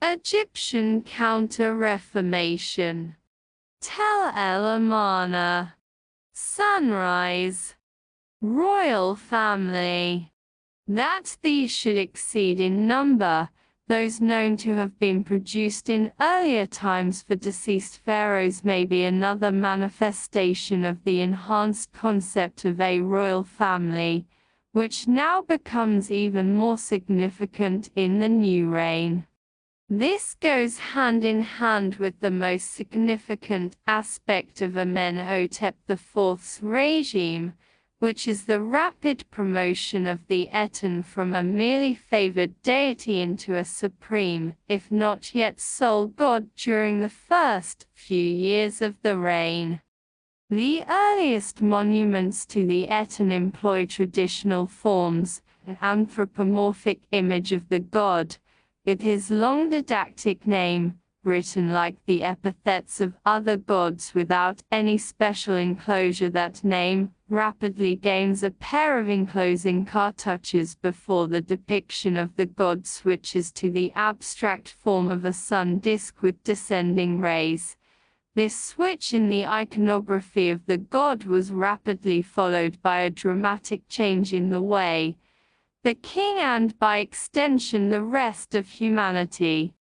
Egyptian counter-reformation. Tel el-Amarna. Sunrise. Royal family. That these should exceed in number those known to have been produced in earlier times for deceased pharaohs may be another manifestation of the enhanced concept of a royal family, which now becomes even more significant in the new reign. This goes hand in hand with the most significant aspect of Amenhotep IV's regime, which is the rapid promotion of the Eton from a merely favored deity into a supreme, if not yet sole god during the first few years of the reign. The earliest monuments to the Eton employ traditional forms, an anthropomorphic image of the god, with his long didactic name, written like the epithets of other gods without any special enclosure. That name rapidly gains a pair of enclosing cartouches before the depiction of the god switches to the abstract form of a sun disk with descending rays. This switch in the iconography of the god was rapidly followed by a dramatic change in the way the king, and by extension the rest of humanity,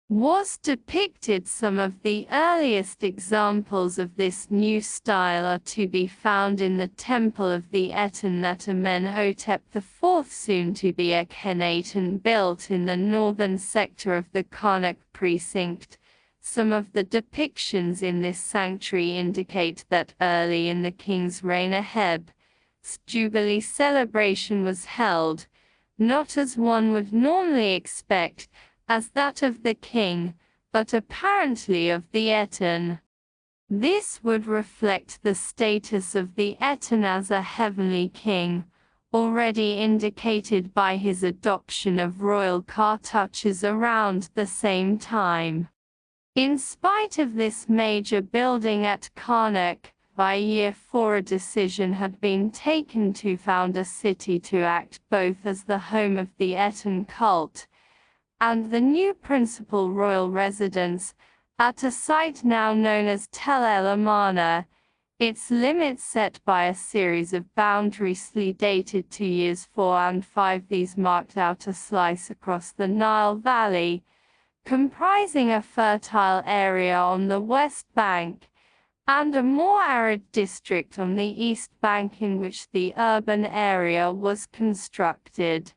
was depicted. Some of the earliest examples of this new style are to be found in the Temple of the Eton that Amenhotep IV, soon to be Akhenaten, built in the northern sector of the Karnak precinct. Some of the depictions in this sanctuary indicate that early in the king's reign a Heb's Jubilee celebration was held, not as one would normally expect, as that of the king, but apparently of the Eton. This would reflect the status of the Eton as a heavenly king, already indicated by his adoption of royal cartouches around the same time. In spite of this major building at Karnak, by year 4 a decision had been taken to found a city to act both as the home of the Eton cult and the new principal royal residence, at a site now known as Tel el-Amarna, its limits set by a series of boundaries dated to years 4 and 5. These marked out a slice across the Nile Valley, comprising a fertile area on the west bank, and a more arid district on the east bank in which the urban area was constructed.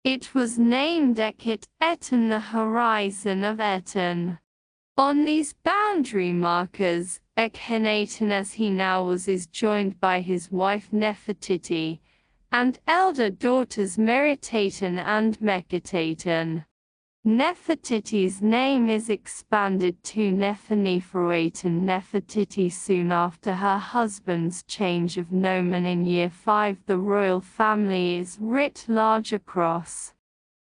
It was named Eton, the horizon of Eton. On these boundary markers, Akhenaten as he now was is joined by his wife Nefertiti, and elder daughters Meritaten and Meketaten. Nefertiti's name is expanded to Nefer-Neferuaten Nefertiti soon after her husband's change of nomen in year 5. The royal family is writ large across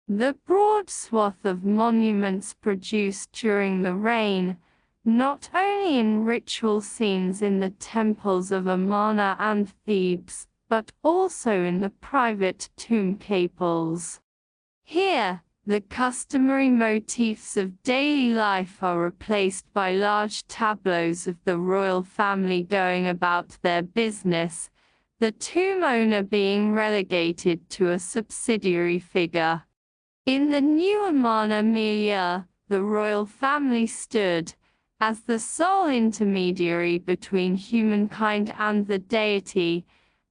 the broad swath of monuments produced during the reign, not only in ritual scenes in the temples of Amarna and Thebes, but also in the private tomb chapels. Here, the customary motifs of daily life are replaced by large tableaus of the royal family going about their business, the tomb owner being relegated to a subsidiary figure. In the new Amarna milieu, the royal family stood as the sole intermediary between humankind and the deity,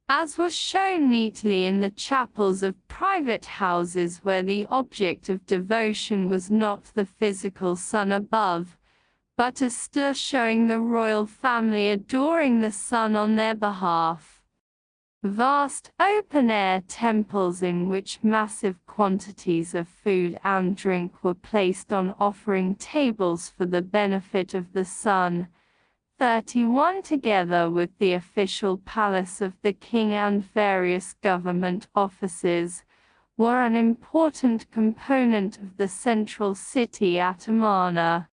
as was shown neatly in the chapels of private houses where the object of devotion was not the physical sun above, but a star showing the royal family adoring the sun on their behalf. Vast open-air temples in which massive quantities of food and drink were placed on offering tables for the benefit of the sun, 31 together with the official palace of the king and various government offices, were an important component of the central city at Amarna.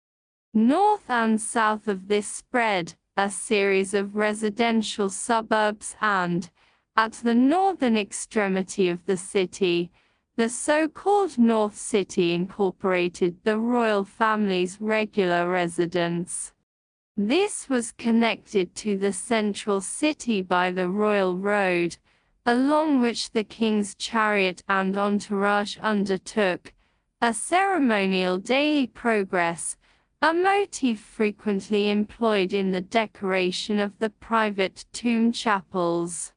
North and south of this spread a series of residential suburbs and, at the northern extremity of the city, The so-called North City incorporated the royal family's regular residence. This was connected to the central city by the royal road, along which the king's chariot and entourage undertook a ceremonial daily progress, a motif frequently employed in the decoration of the private tomb chapels.